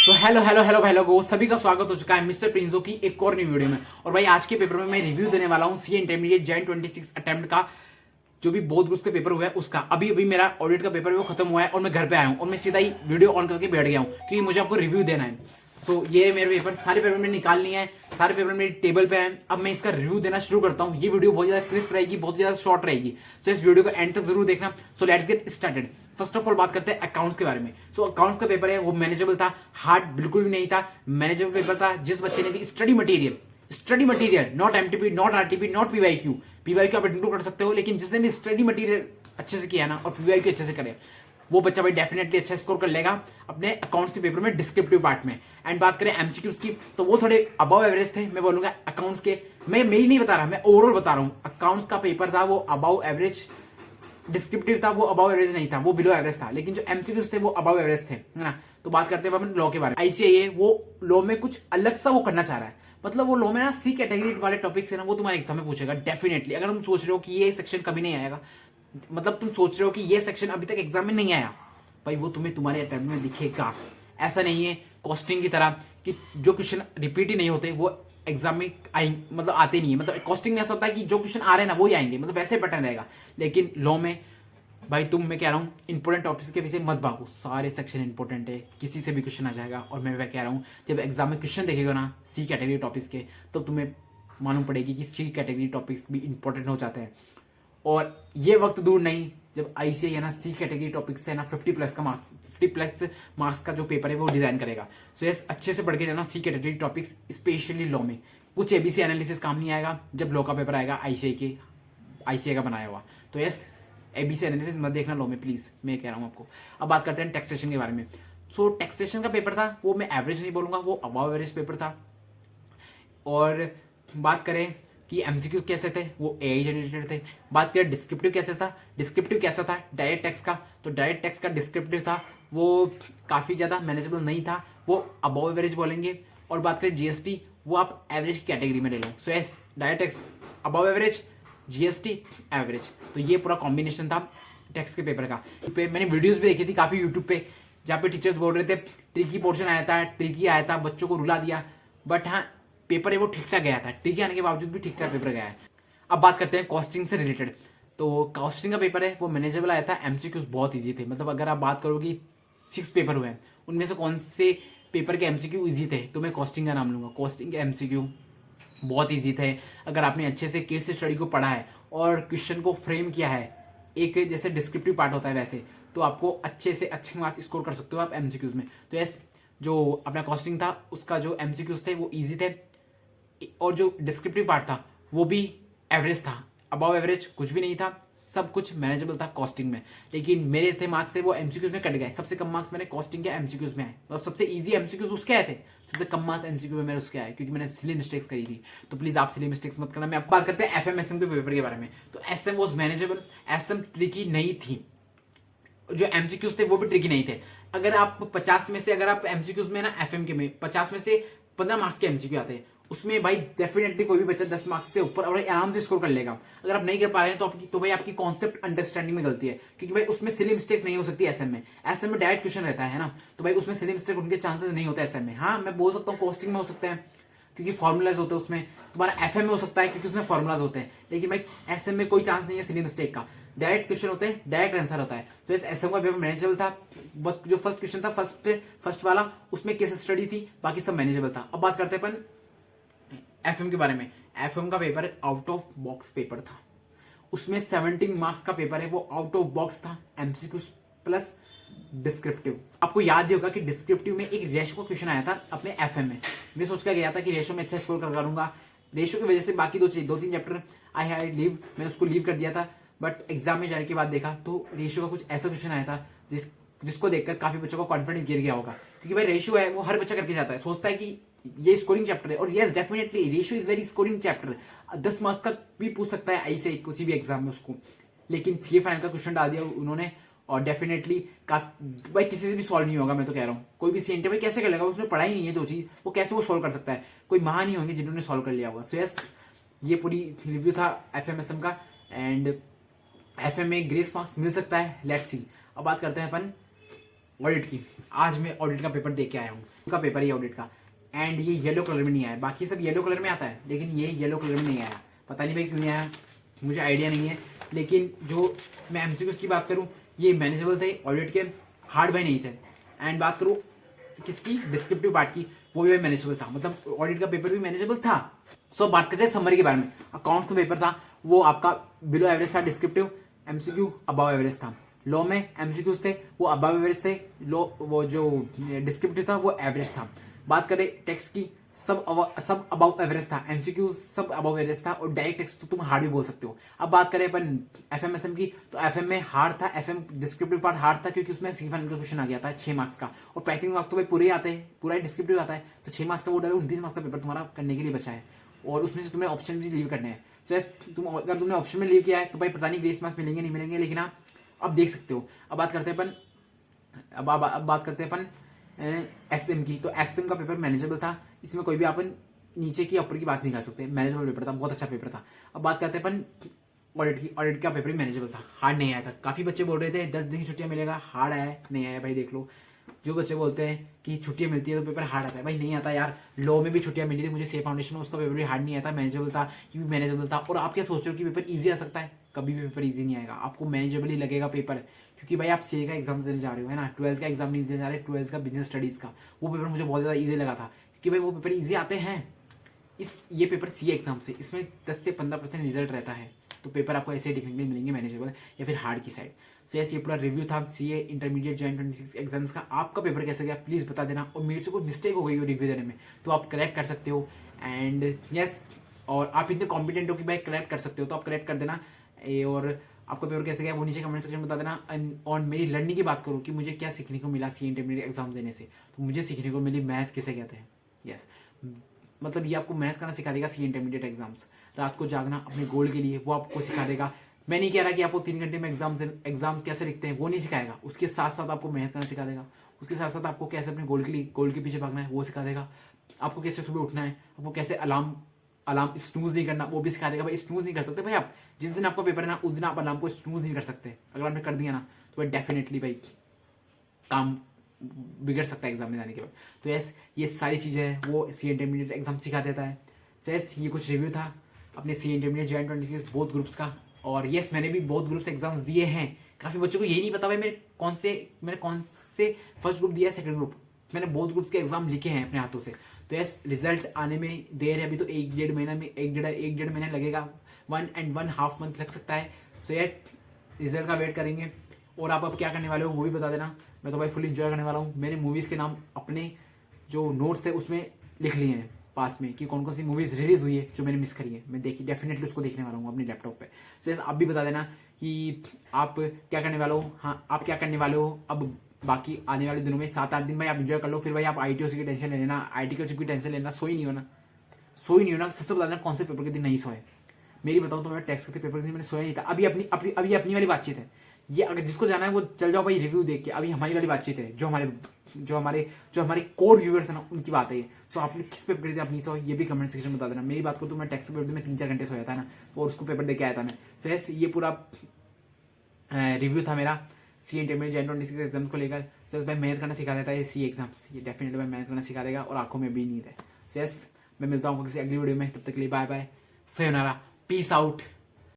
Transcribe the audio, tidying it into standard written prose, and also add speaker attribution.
Speaker 1: तो हेलो सभी का स्वागत हो चुका है मिस्टर प्रिंसो की एक और न्यू वीडियो में। और भाई आज के पेपर में मैं रिव्यू देने वाला हूं सीए इंटरमीडिएट जैन 26 अटेम्प्ट का, जो भी बोर्ड ग्रुप के पेपर हुआ है उसका। अभी अभी मेरा ऑडिट का पेपर वो खत्म हुआ है और मैं घर पे आया हूं और मैं सीधा ही वीडियो ऑन करके बैठ गया हूं क्योंकि मुझे आपको रिव्यू देना है। सो ये मेरे पेपर, सारे पेपर मैंने निकाल लिए हैं, सारे पेपर मेरी टेबल पे हैं। अब मैं इसका रिव्यू देना शुरू करता हूं। ये वीडियो बहुत ज्यादा क्रिस्प रहेगी, बहुत ज्यादा शॉर्ट रहेगी, सो इस वीडियो को एंड तक जरूर देखना। So let's get started. First of all बात करते हैं अकाउंट्स के बारे में। सो अकाउंट्स का पेपर है वो मैनेजेबल था, हार्ड बिल्कुल भी नहीं था, मैनेजेबल पेपर था। जिस बच्चे ने भी study material not MTP, not RTP, not PYQ, PYQ आप इंक्लूड कर सकते हो, लेकिन जिसने भी स्टडी मटेरियल अच्छे से किया ना और पीवाईक्यू अच्छे से करे, वो बच्चा भाई डेफिनेटली अच्छा स्कोर कर लेगा अपने अकाउंट्स के पेपर में डिस्क्रिप्टिव पार्ट में। एंड बात करें एमसीक्यूज की, तो वो थोड़े अबव एवरेज थे। मैं बोलूंगा अकाउंट्स के, मैं ही नहीं बता रहा, मैं ओवरऑल बता रहा हूं। अकाउंट्स का पेपर था वो अबव एवरेज, डिस्क्रिप्टिव था वो अबव एवरेज नहीं था, वो बिलो एवरेज था, लेकिन जो एमसीक्यूज थे वो अबव एवरेज थे, है ना। तो बात करते हैं अपन लॉ के बारे में। आईसीएए वो लॉ में कुछ अलग सा वो करना चाह रहा है, मतलब वो लॉ में ना सी कैटेगरी वाले टॉपिक्स है ना, वो तुम्हारे एग्जाम में पूछेगा डेफिनेटली। अगर तुम सोच रहे हो कि ये सेक्शन कभी नहीं आएगा, मतलब तुम सोच रहे हो कि ये सेक्शन अभी तक एग्जाम में नहीं आया, भाई वो तुम्हें तुम्हारे अटेम्प्ट में दिखेगा। ऐसा नहीं है कॉस्टिंग की तरह कि जो क्वेश्चन रिपीट ही नहीं होते वो एग्जाम में मतलब आते नहीं है। मतलब कॉस्टिंग में ऐसा होता है कि जो क्वेश्चन आ रहे हैं ना वही आएंगे, मतलब वैसे पैटर्न रहेगा। लेकिन लॉ में भाई मैं कह रहा हूँ इंपॉर्टेंट टॉपिक्स के पीछे मत भागो, सारे सेक्शन इंपॉर्टेंट है, किसी से भी क्वेश्चन आ जाएगा। और मैं कह रहा हूँ जब एग्जाम में क्वेश्चन देखेगा ना सी कैटेगरी टॉपिक्स के, तो तुम्हें मालूम पड़ेगी कि सी कैटेगरी टॉपिक्स भी इंपॉर्टेंट हो जाते हैं। और ये वक्त दूर नहीं जब आईसीआई ना सी कैटेगरी टॉपिक से ना 50 प्लस मार्क्स का जो पेपर है वो डिजाइन करेगा। सो यस, अच्छे से पढ़ के जाना सी कैटेगरी टॉपिक्स, स्पेशली लॉ में। कुछ एबीसी एनालिसिस काम नहीं आएगा जब लॉ का पेपर आएगा आईसीआई का बनाया हुआ। तो यस, एबीसी एनालिसिस मत देखना लॉ में प्लीज, मैं कह रहा हूं आपको। अब बात करते हैं टैक्सेशन के बारे में। सो टैक्सेशन का पेपर था वो मैं एवरेज नहीं बोलूंगा, वो अबव एवरेज पेपर था। और बात करें कि एमसीक्यू कैसे थे, वो एआई जनरेटेड थे। बात करें डिस्क्रिप्टिव कैसा था डायरेक्ट टैक्स का, तो डायरेक्ट टैक्स का डिस्क्रिप्टिव था वो काफी ज्यादा मैनेजेबल नहीं था, वो अबव एवरेज बोलेंगे। और बात करें जीएसटी, वो आप एवरेज कैटेगरी में ले लो। So yes, direct tax above average, GST average. तो ये पूरा कॉम्बिनेशन था टैक्स के पेपर का। मैंने वीडियोस भी देखी थी काफी यूट्यूब पे, जहाँ पे टीचर्स बोल रहे थे ट्रिकी पोर्शन आया था, बच्चों को रुला दिया। बट हाँ, पेपर है वो ठीक ठाक गया था, ठीक है, आने के बावजूद भी ठीक ठाक पेपर गया है। अब बात करते हैं कॉस्टिंग से रिलेटेड। तो कॉस्टिंग का पेपर है वो मैनेजेबल आया था, एमसीक्यूज बहुत इजी थे। मतलब अगर आप बात करो कि 6 पेपर हुए हैं, उनमें से कौन से पेपर के एमसीक्यू इजी थे, तो मैं कॉस्टिंग का नाम लूंगा। कॉस्टिंग के एमसीक्यू बहुत इजी थे। अगर आपने अच्छे से केस स्टडी को पढ़ा है और क्वेश्चन को फ्रेम किया है एक जैसे डिस्क्रिप्टिव पार्ट होता है वैसे, तो आपको अच्छे से अच्छे मार्क्स स्कोर कर सकते हो आप एमसीक्यूज में। तो यस, जो अपना कॉस्टिंग था उसका जो एमसीक्यूज थे वो इजी थे, और जो डिस्क्रिप्टिव पार्ट था वो भी एवरेज था, अबव एवरेज कुछ भी नहीं था, सब कुछ मैनेजेबल था कॉस्टिंग में। लेकिन मेरे थे मार्क्स से वो एमसीक्यूज में कट गए। सबसे कम मार्क्स मैंने कॉस्टिंग के एमसीक्यूज में आए, मतलब सबसे इजी एमसीक्यूज उसके आए थे, सबसे कम मार्क्स एमसीक्यू में मेरे उसके आए, क्योंकि मैंने सिली मिस्टेक्स करी थी। तो प्लीज आप सिली मिस्टेक्स मत करना। मैं आपको बात करते हैं एफएमएसएम के पेपर के बारे में। तो exam was manageable, exam tricky नहीं थी, जो एमसीक्यूज थे वो भी ट्रिकी नहीं थे। अगर आप 50 में से, अगर आप एमसीक्यूज में ना एफएम के में 50 में से 15 मार्क्स के एमसीक्यू आते हैं, उसमें भाई डेफिनेटली कोई भी बच्चा 10 मार्क्स से ऊपर और आराम से स्कोर कर लेगा। अगर आप नहीं कर पा रहे हैं तो भाई आपकी कॉन्सेप्ट अंडरस्टैंडिंग में गलती है, क्योंकि भाई उसमें सिली मिस्टेक नहीं हो सकती एसएम में। एसएम में डायरेक्ट क्वेश्चन रहता है ना, तो भाई उसमें सिली मिस्टेक उनके चांसेस नहीं होते एसएम में। हाँ, मैं बोल सकता हूँ कॉस्टिंग में हो सकते हैं क्योंकि फॉर्मुलाज होते हैं उसमें, तुम्हारा एफएम में हो सकता है क्योंकि उसमें फॉर्मुलाज होते हैं, लेकिन भाई एसएम में कोई चांस नहीं है सिली मिस्टेक का। डायरेक्ट क्वेश्चन होते हैं, डायरेक्ट आंसर होता है। तो इस एसएम का पेपर मैनेजेबल था। बस जो फर्स्ट क्वेश्चन था फर्स्ट वाला, उसमें केस स्टडी थी, बाकी सब मैनेजेबल था। अब बात करते हैं अपन एफएम के बारे में। एफएम का paper out of box paper था, उसमें 17 मार्क्स का पेपर है वो आउट ऑफ बॉक्स था, एमसीक्यू प्लस डिस्क्रिप्टिव। आपको याद ही होगा कि डिस्क्रिप्टिव में एक रेशो का क्वेश्चन आया था अपने एफएम में। मैं सोच कर गया था कि रेशो में अच्छा स्कोर कर करूंगा, रेशो की वजह से बाकी दो तीन चैप्टर आई हैड लीव, मैंने उसको लीव कर दिया था। बट एग्जाम में जाने के बाद देखा तो रेशो का कुछ ऐसा क्वेश्चन आया था जिसको देखकर काफी बच्चों का कॉन्फिडेंस गिर गया होगा, क्योंकि भाई रेशो है वो हर बच्चा करके जाता है, सोचता है कि ये स्कोरिंग चैप्टर है। और yes, definitely ratio is very scoring chapter, 10 marks का भी पूछ सकता है ऐसे किसी भी एग्जाम में उसको। लेकिन सीए फाइनल का क्वेश्चन डाल दिया उन्होंने, और डेफिनेटली भाई किसी से भी सॉल्व नहीं होगा। मैं तो कह रहा हूँ कोई भी सीएनटी भाई कैसे कर लेगा, उसने पढ़ा ही नहीं है जो चीज, वो कैसे वो सॉल्व कर सकता है। कोई महान ही होंगे जिन्होंने सॉल्व कर लिया होगा। सो यस, ये पूरी रिव्यू था एफएमएसएम का, एंड एफएम में ग्रेस मार्क्स मिल सकता है, लेट्स सी। अब बात करते हैं अपन ऑडिट की। आज मैं ऑडिट का पेपर दे के आया हूँ, उनका पेपर ही ऑडिट का, एंड ये येलो कलर में नहीं आया। बाकी सब येलो कलर में आता है, लेकिन ये येलो कलर में नहीं आया। पता नहीं भाई क्यों नहीं आया, मुझे आइडिया नहीं है। लेकिन जो मैं एमसीक्यूज की बात करूँ, ये मैनेजेबल थे, ऑडिट के हार्ड बाय नहीं थे। एंड बात करूँ किसकी, डिस्क्रिप्टिव पार्ट की, वो भी मैनेजेबल था, मतलब ऑडिट का पेपर भी मैनेजेबल था। सो बात करते हैं समरी के बारे में। अकाउंट का पेपर था, वो आपका बिलो एवरेज था, डिस्क्रिप्टिव एमसीक्यू अबव एवरेज था। लॉ में एमसीक्यूज थे, वो अबव एवरेज थे, लॉ वो जो डिस्क्रिप्टिव था वो एवरेज था। बात करें टेक्स्ट की, सब अबव एवरेज था, एमसीक्यूज सब अबव एवरेज था, और डायरेक्ट टेक्स्ट तो तुम हार्ड भी बोल सकते हो। अब बात करें अपन एफएमएसएम की, तो एफएम में हार्ड था, एफएम डिस्क्रिप्टिव पार्ट हार्ड था, क्योंकि उसमें सी फाइनल का क्वेश्चन आ गया था 6 मार्क्स का, और प्रैक्टिकल मार्क्स तो भाई पूरे आते हैं, पूरा ही डिस्क्रिप्टिव आता है, तो 6 मार्क्स का वो 29 मार्क्स का पेपर तुम्हारा करने के लिए बचा है, और उसमें से तुम्हें ऑप्शन भी लीव करने हैं। जैसे तुम अगर तुमने ऑप्शन में लीव किया है तो भाई पता नहीं ग्रेस मार्क्स मिलेंगे नहीं मिलेंगे, लेकिन हाँ अब देख सकते हो। अब बात करते हैं अपन अब बात करते हैं अपन एसएम की, तो एसएम का पेपर मैनेजेबल था, इसमें कोई भी अपन नीचे की ऊपर की बात नहीं कर सकते, मैनेजेबल पेपर था, बहुत अच्छा पेपर था। अब बात करते हैं अपन ऑडिट की, ऑडिट का पेपर भी मैनेजेबल था, हार्ड नहीं आया था। काफी बच्चे बोल रहे थे 10 दिन की छुट्टियां मिलेगा, हार्ड आया नहीं आया, भाई देख लो। जो बच्चे बोलते हैं कि छुट्टियां मिलती है तो पेपर हार्ड आता है, भाई नहीं आता यार। लॉ में भी छुट्टियां मिली थी मुझे, से फाउंडेशन में, उसका पेपर भी हार्ड नहीं आया था, मैनेजेबल था, ये भी मैनेजेबल था। और आप क्या सोच रहे हो कि पेपर ईजी आ सकता है, कभी भी पेपर ईजी नहीं आएगा, आपको मैनेजेबल ही लगेगा पेपर, क्योंकि भाई आप सीए का एग्जाम देने जा रहे हो, है ना, 12th का एग्जाम नहीं देने जा रहे, 12th का बिजनेस स्टडीज का। वो पेपर मुझे बहुत ज्यादा ईजी लगा था, क्योंकि भाई वो पेपर ईजी आते हैं। ये पेपर सीए एग्जाम से, इसमें 10 से 15% रिजल्ट रहता है, तो पेपर आपको ऐसे देखने के लिए मिलेंगे, मैनेजेबल या फिर हार्ड की साइड। तो यस, ये पूरा रिव्यू था सीए इंटरमीडिएट जॉइंट 26 एग्जाम्स का। आपका पेपर कैसे गया प्लीज बता देना, और मेरे से कोई मिस्टेक हो गई हो रिव्यू देने में तो आप करेक्ट कर सकते हो। एंड यस, और आप इतने कॉम्पिटेंट हो कि भाई करेक्ट कर सकते हो, तो आप करेक्ट कर देना। और आपका पेपर कैसे गया वो नीचे कमेंट सेक्शन में बता देना। और मेरी लर्निंग की बात करूँ कि मुझे क्या सीखने को मिला सीए इंटरमीडिएट एग्जाम देने से, तो मुझे सीखने को मिली मैथ किसे कहते हैं। यस, मतलब ये आपको मैथ करना सिखा देगा, सी इंटरमीडिएट एग्जाम्स, रात को जागना अपने गोल के लिए वो आपको सिखा देगा। मैं नहीं कह रहा कि आपको 3 घंटे में एग्जाम्स कैसे लिखते हैं वो नहीं सिखाएगा, उसके साथ साथ आपको मेहनत करना सिखा देगा, उसके साथ साथ आपको कैसे अपने गोल के पीछे भागना है वो सिखा देगा, आपको कैसे सुबह उठना है, आपको कैसे अलार्म स्नूज नहीं करना वो भी सिखा देगा। भाई स्नूज नहीं कर सकते भाई आप, जिस दिन आपका पेपर है ना उस दिन आप अलार्म को स्नूज नहीं कर सकते, अगर आपने कर दिया ना तो भाई डेफिनेटली भाई काम बिगड़ सकता है एग्जाम में जाने के बाद। तो यस, ये सारी चीज़ें हैं वो सी इंटरमीडिएट एग्जाम सिखा देता है। तो यस, ये कुछ रिव्यू था अपने सी इंटरमीडिएट जॉइंट 26 बोथ ग्रुप्स का। और यस, मैंने भी बोथ ग्रुप्स एग्जाम्स दिए हैं। काफ़ी बच्चों को यही नहीं पता भाई मैंने कौन से फर्स्ट ग्रुप दिया है, सेकंड ग्रुप, मैंने बोथ ग्रुप्स के एग्जाम लिखे हैं अपने हाथों से। तो यस, रिजल्ट आने में देर है, अभी तो एक डेढ़ महीना लगेगा, 1.5 मंथ लग सकता है। सो यट रिजल्ट का वेट करेंगे। और आप अब क्या करने वाले हो वो भी बता देना। मैं तो भाई फुल इंजॉय करने वाला हूँ। मैंने मूवीज़ के नाम अपने जो नोट्स थे उसमें लिख लिए हैं पास में, कि कौन कौन सी मूवीज़ रिलीज हुई है जो मैंने मिस करी है, मैं देखी डेफिनेटली उसको देखने वाला हूँ अपने लैपटॉप पे। सो आप भी बता देना कि आप क्या करने वाले हो। हाँ, आप क्या करने वाले हो अब बाकी आने वाले दिनों में, 7-8 दिन भाई आप इंजॉय कर लो। फिर भाई आप ITOC की टेंशन ले लेना, आर्टिकलशिप की टेंशन लेना, सोई नहीं होना। सबसे बता देना कौन से पेपर के दिन नहीं सोए। मेरी बताऊँ तो मैं टैक्स के पेपर के दिन मैंने सोया नहीं था। अभी अपनी वाली बातचीत है ये, अगर जिसको जाना है वो चल जाओ भाई रिव्यू देख के। अभी हमारी वाली बातचीत है, जो हमारे कोर व्यूअर्स है ना उनकी बात है ये। सो आपने किस पेपर के दिन अपनी सो ये भी कमेंट सेक्शन में बता देना। मेरी बात करूँ तो मैं टैक्स पेपर में 3-4 घंटे सोया था ना, और उसको पेपर दे के आया था मैं। सो यस, ये पूरा रिव्यू था मेरा सी इंटरमीडिएट जॉइंट 26 एग्जाम्स को लेकर। सो भाई मेहनत करना सिखा देता है सी एग्जाम्स, ये डेफिनेटली भाई मेहनत करना सिखा देगा, और आंखों में भी नींद है। सो यस, मैं मिलता हूँ किसी अगली वीडियो में, तब तक के लिए bye bye, sayonara, peace out.